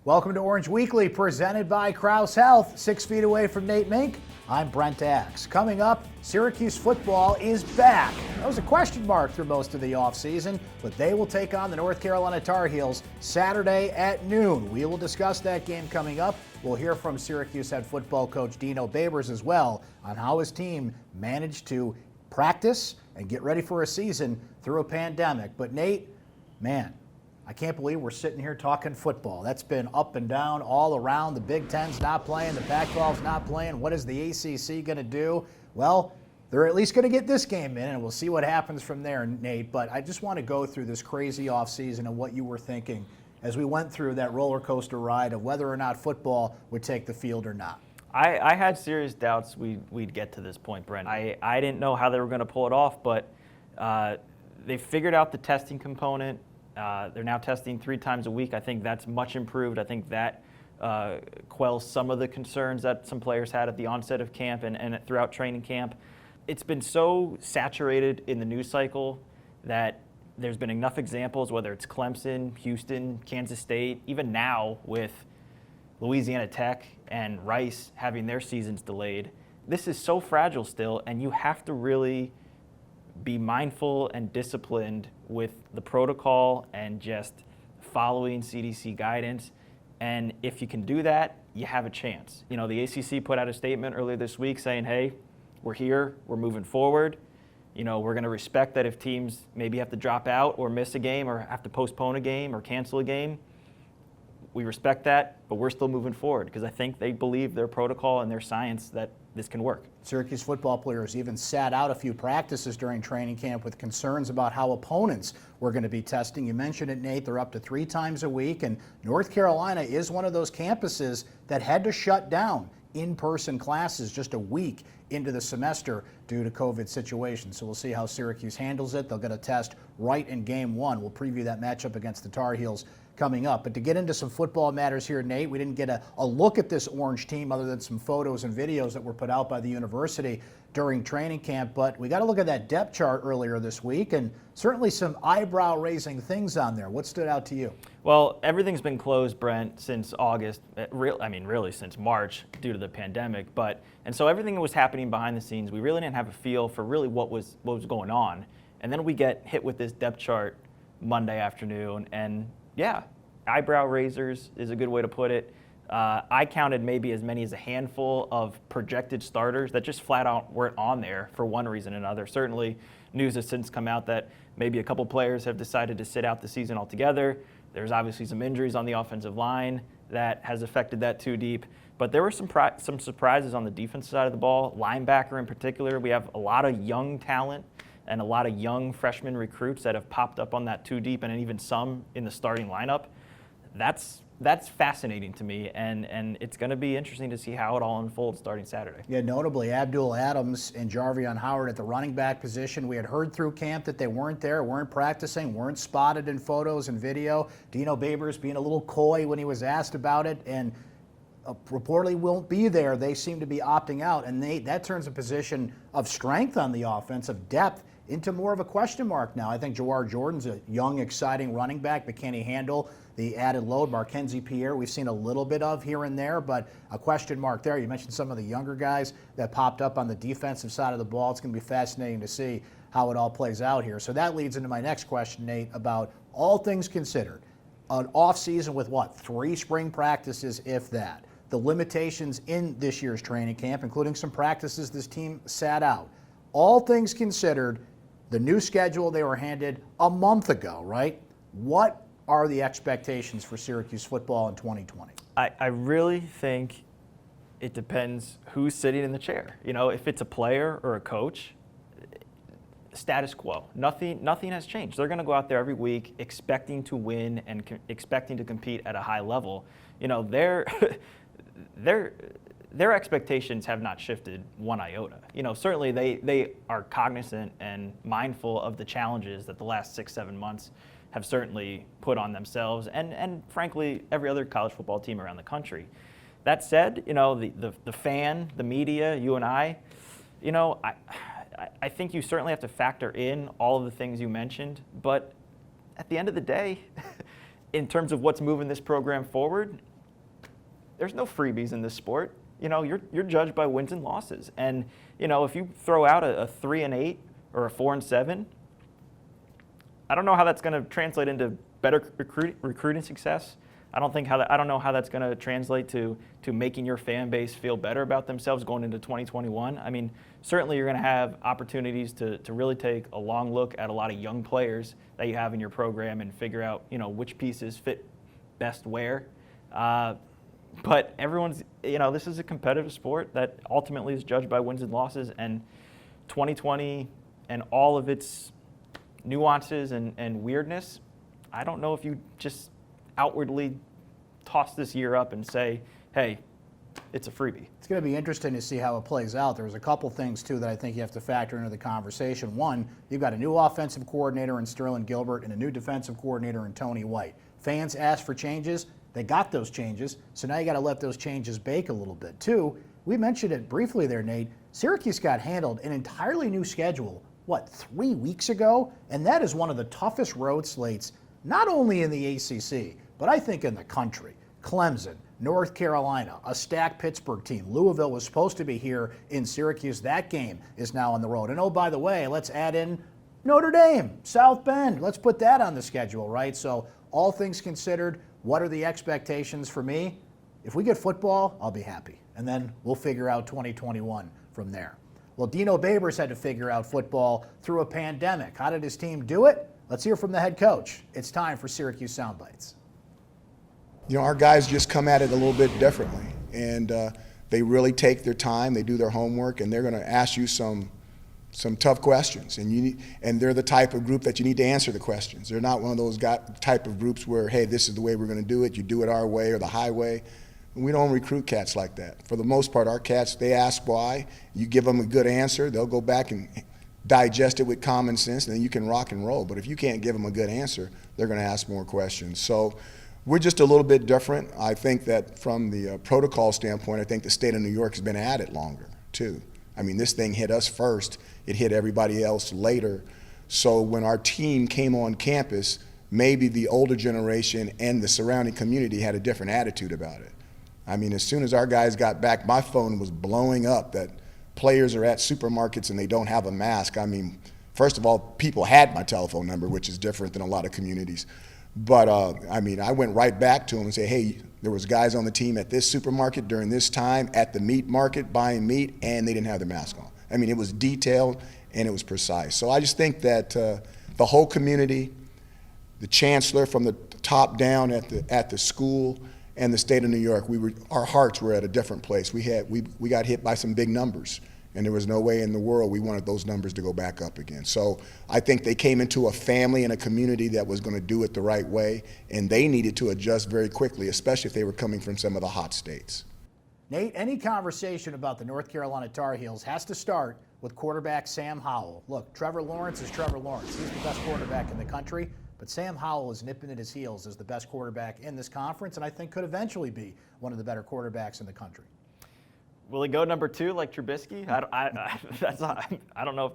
Welcome to Orange Weekly, presented by Krause Health. 6 feet away from Nate Mink, I'm Brent. Coming up, Syracuse football is back. That was a question mark through most of the offseason, but they will take on the North Carolina Tar Heels Saturday at noon. We will discuss that game coming up. We'll hear from Syracuse head football coach Dino Babers as well on how his team managed to practice and get ready for a season through a pandemic. But Nate, man, I can't believe we're sitting here talking football. That's been up and down all around. The Big Ten's not playing. The Pac-12's not playing. What is the ACC going to do? Well, they're at least going to get this game in, and we'll see what happens from there, Nate. But I just want to go through this crazy offseason and what you were thinking as we went through that roller coaster ride of whether or not football would take the field or not. I had serious doubts we'd get to this point, Brent. I didn't know how they were going to pull it off, but they figured out the testing component. They're now testing 3 times a week. I think that's much improved. I think that quells some of the concerns that some players had at the onset of camp and throughout training camp. It's been so saturated in the news cycle that there's been enough examples, whether it's Clemson, Houston, Kansas State, even now with Louisiana Tech and Rice having their seasons delayed. This is so fragile still, and you have to really be mindful and disciplined with the protocol and just following CDC guidance. And if you can do that, you have a chance. You know, the ACC put out a statement earlier this week saying, hey, we're here, we're moving forward. You know, we're going to respect that if teams maybe have to drop out or miss a game or have to postpone a game or cancel a game. We respect that, but we're still moving forward because I think they believe their protocol and their science that this can work. Syracuse football players even sat out a few practices during training camp with concerns about how opponents were going to be testing. You mentioned it, Nate, they're up to 3 times a week, and North Carolina is one of those campuses that had to shut down in-person classes just a week into the semester due to COVID situation. So we'll see how Syracuse handles it. They'll get a test right in game 1. We'll preview that matchup against the Tar Heels coming up. But to get into some football matters here, Nate, we didn't get a look at this Orange team other than some photos and videos that were put out by the university during training camp. But we got to look at that depth chart earlier this week, and certainly some eyebrow-raising things on there. What stood out to you? Well, everything's been closed, Brent, since August. Really since March due to the pandemic. And so everything was happening behind the scenes. We really didn't have a feel for really what was going on. And then we get hit with this depth chart Monday afternoon, and yeah, eyebrow raisers is a good way to put it. I counted maybe as many as a handful of projected starters that just flat out weren't on there for one reason or another. Certainly, news has since come out that maybe a couple players have decided to sit out the season altogether. There's obviously some injuries on the offensive line that has affected that too deep. But there were some surprises on the defensive side of the ball, linebacker in particular. We have a lot of young talent and a lot of young freshman recruits that have popped up on that too deep, and even some in the starting lineup. That's fascinating to me, and it's going to be interesting to see how it all unfolds starting Saturday. Yeah, notably Abdul Adams and Jarvion Howard at the running back position. We had heard through camp that they weren't there, weren't practicing, weren't spotted in photos and video. Dino Babers being a little coy when he was asked about it, and reportedly won't be there. They seem to be opting out, and that turns a position of strength on the offense, of depth, into more of a question mark now. I think Jawar Jordan's a young, exciting running back, but can he handle the added load? Markenzie Pierre, we've seen a little bit of here and there, but a question mark there. You mentioned some of the younger guys that popped up on the defensive side of the ball. It's going to be fascinating to see how it all plays out here. So that leads into my next question, Nate, about all things considered. An off-season with what, 3 spring practices, if that. The limitations in this year's training camp, including some practices this team sat out. All things considered, the new schedule they were handed a month ago, right? What are the expectations for Syracuse football in 2020? I really think it depends who's sitting in the chair. You know, if it's a player or a coach, status quo. Nothing has changed. They're going to go out there every week expecting to win and expecting to compete at a high level. You know, their expectations have not shifted one iota. You know, certainly they are cognizant and mindful of the challenges that the last 6-7 months have certainly put on themselves and frankly, every other college football team around the country. That said, you know, the fan, the media, you and I, you know, I think you certainly have to factor in all of the things you mentioned, but at the end of the day, in terms of what's moving this program forward, there's no freebies in this sport. You know, you're judged by wins and losses. And, you know, if you throw out a 3-8 or a 4-7, I don't know how that's going to translate into better recruiting success. I don't know how that's going to translate to making your fan base feel better about themselves going into 2021. I mean, certainly you're going to have opportunities to really take a long look at a lot of young players that you have in your program and figure out, you know, which pieces fit best where. But everyone's, you know, this is a competitive sport that ultimately is judged by wins and losses, and 2020 and all of its nuances and weirdness, I don't know if you just outwardly toss this year up and say, hey, it's a freebie. It's going to be interesting to see how it plays out. There's a couple things, too, that I think you have to factor into the conversation. One, you've got a new offensive coordinator in Sterling Gilbert and a new defensive coordinator in Tony White. Fans asked for changes. They got those changes, so now you got to let those changes bake a little bit. Two, we mentioned it briefly there, Nate. Syracuse got handled an entirely new schedule, 3 weeks ago? And that is one of the toughest road slates, not only in the ACC, but I think in the country. Clemson, North Carolina, a stacked Pittsburgh team. Louisville was supposed to be here in Syracuse. That game is now on the road. And oh, by the way, let's add in Notre Dame, South Bend. Let's put that on the schedule, right? So all things considered, what are the expectations for me? If we get football, I'll be happy. And then we'll figure out 2021 from there. Well, Dino Babers had to figure out football through a pandemic. How did his team do it? Let's hear from the head coach. It's time for Syracuse Soundbites. You know, our guys just come at it a little bit differently, and they really take their time, they do their homework, and they're going to ask you some tough questions. And they're the type of group that you need to answer the questions. They're not one of those type of groups where, hey, this is the way we're going to do it, you do it our way or the highway. We don't recruit cats like that. For the most part, our cats, they ask why, you give them a good answer, they'll go back and digest it with common sense, and then you can rock and roll. But if you can't give them a good answer, they're going to ask more questions. So we're just a little bit different. I think that from the protocol standpoint, I think the state of New York has been at it longer, too. I mean, this thing hit us first. It hit everybody else later. So when our team came on campus, maybe the older generation and the surrounding community had a different attitude about it. I mean, as soon as our guys got back, my phone was blowing up that players are at supermarkets and they don't have a mask. I mean, first of all, people had my telephone number, which is different than a lot of communities. But, I mean, I went right back to them and said, hey, there was guys on the team at this supermarket during this time, at the meat market, buying meat, and they didn't have their mask on. I mean, it was detailed and it was precise. So I just think that the whole community, the chancellor from the top down at the school, and the state of New York, our hearts were at a different place. We got hit by some big numbers, and there was no way in the world we wanted those numbers to go back up again. So I think they came into a family and a community that was going to do it the right way, and they needed to adjust very quickly, especially if they were coming from some of the hot states. Nate, any conversation about the North Carolina Tar Heels has to start with quarterback Sam Howell. Look, Trevor Lawrence is Trevor Lawrence. He's the best quarterback in the country. But Sam Howell is nipping at his heels as the best quarterback in this conference, and I think could eventually be one of the better quarterbacks in the country. Will he go number 2 like Trubisky? I don't know if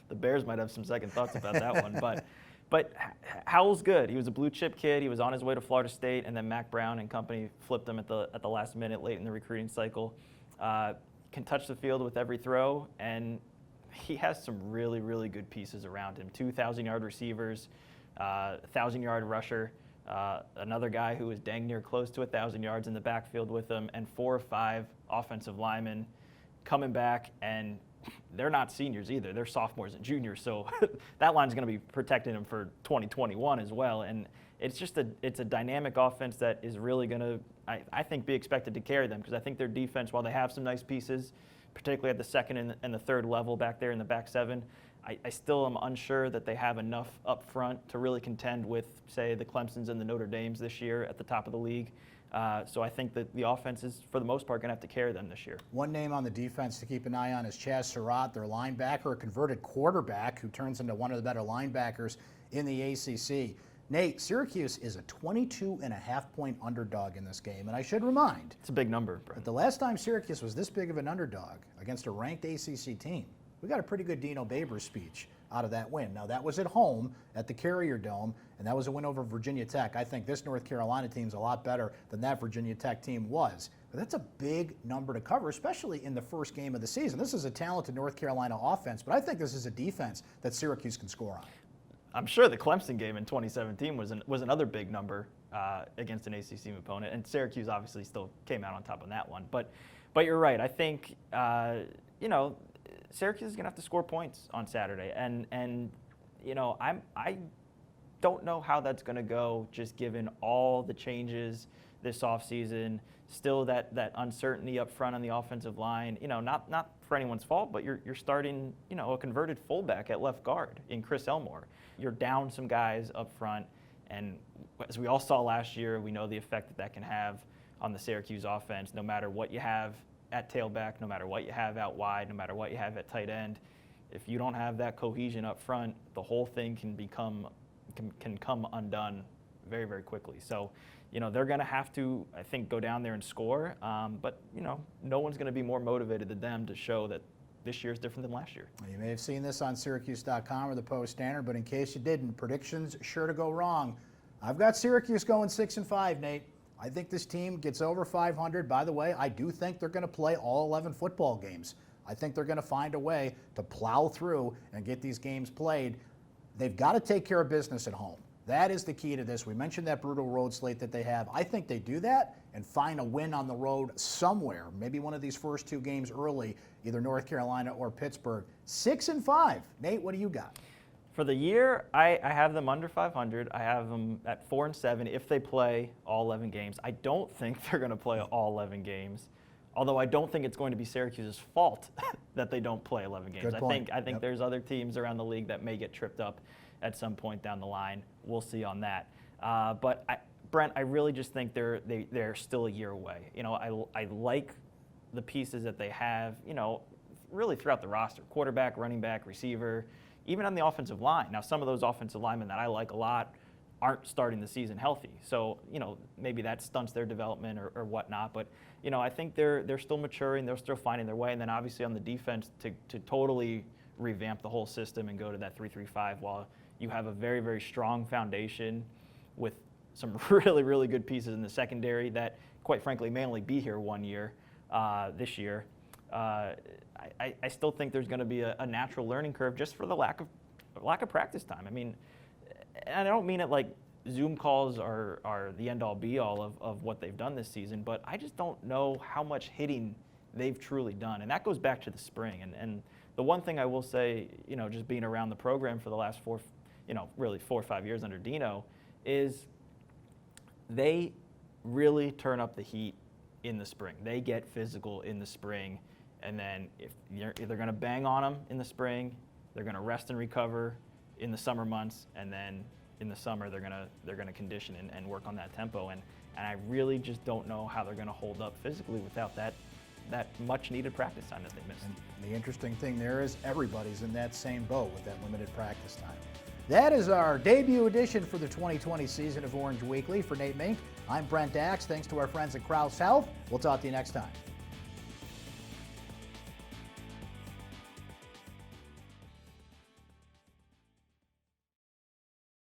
the Bears might have some second thoughts about that one. But Howell's good. He was a blue chip kid. He was on his way to Florida State, and then Mac Brown and company flipped him at the last minute late in the recruiting cycle. Can touch the field with every throw, and he has some really, really good pieces around him. 2,000-yard receivers. 1,000-yard rusher, another guy who was dang near close to 1,000 yards in the backfield with him, and 4 or 5 offensive linemen coming back, and they're not seniors either. They're sophomores and juniors, so that line's going to be protecting them for 2021 as well. And it's just it's a dynamic offense that is really going to, I think, be expected to carry them, because I think their defense, while they have some nice pieces, particularly at the second and the third level back there in the back seven, I still am unsure that they have enough up front to really contend with, say, the Clemsons and the Notre Dames this year at the top of the league. So I think that the offense is, for the most part, going to have to carry them this year. One name on the defense to keep an eye on is Chaz Surratt, their linebacker, a converted quarterback who turns into one of the better linebackers in the ACC. Nate, Syracuse is a 22.5-point underdog in this game, and I should remind. It's a big number, Brent. But the last time Syracuse was this big of an underdog against a ranked ACC team, we got a pretty good Dino Babers speech out of that win. Now, that was at home at the Carrier Dome, and that was a win over Virginia Tech. I think this North Carolina team's a lot better than that Virginia Tech team was. But that's a big number to cover, especially in the first game of the season. This is a talented North Carolina offense, but I think this is a defense that Syracuse can score on. I'm sure the Clemson game in 2017 was another big number against an ACC opponent, and Syracuse obviously still came out on top on that one. But you're right. I think Syracuse is going to have to score points on Saturday, and I don't know how that's going to go, just given all the changes this offseason. Still that uncertainty up front on the offensive line. Not for anyone's fault, but you're starting a converted fullback at left guard in Chris Elmore. You're down some guys up front, and as we all saw last year, we know the effect that can have on the Syracuse offense. No matter what you have at tailback, no matter what you have out wide, no matter what you have at tight end, if you don't have that cohesion up front, the whole thing can come undone very, very quickly. So, they're going to have to, I think, go down there and score. But no one's going to be more motivated than them to show that this year is different than last year. You may have seen this on syracuse.com or the Post-Standard, but in case you didn't, predictions sure to go wrong. I've got Syracuse going 6-5, Nate. I think this team gets over 500. By the way, I do think they're going to play all 11 football games. I think they're going to find a way to plow through and get these games played. They've got to take care of business at home. That is the key to this. We mentioned that brutal road slate that they have. I think they do that and find a win on the road somewhere, maybe one of these first two games early, either North Carolina or Pittsburgh. 6-5. Nate, what do you got? For the year, I have them under 500. I have them at 4-7 if they play all 11 games. I don't think they're going to play all 11 games, although I don't think it's going to be Syracuse's fault that they don't play 11 games. Good point. I think there's other teams around the league that may get tripped up at some point down the line. We'll see on that. Brent, I really just think they're still a year away. I like the pieces that they have, really throughout the roster: quarterback, running back, receiver, even on the offensive line. Now, some of those offensive linemen that I like a lot aren't starting the season healthy, so maybe that stunts their development or whatnot. But I think they're still maturing, they're still finding their way, and then obviously on the defense to totally revamp the whole system and go to that 3-3-5 while you have a very, very strong foundation with some really, really good pieces in the secondary that, quite frankly, may only be here 1 year this year. I still think there's going to be a natural learning curve just for the lack of practice time. I mean, and I don't mean it like Zoom calls are the end-all be-all of what they've done this season, but I just don't know how much hitting they've truly done. And that goes back to the spring. And the one thing I will say, just being around the program for the last 4 or 5 years under Dino, is they really turn up the heat in the spring. They get physical in the spring, and then if they're going to bang on them in the spring, they're going to rest and recover in the summer months, and then in the summer they're going to condition and work on that tempo. And I really just don't know how they're going to hold up physically without that much needed practice time that they missed. And the interesting thing there is everybody's in that same boat with that limited practice time. That is our debut edition for the 2020 season of Orange Weekly. For Nate Mink, I'm Brent Dax. Thanks to our friends at Krause Health. We'll talk to you next time.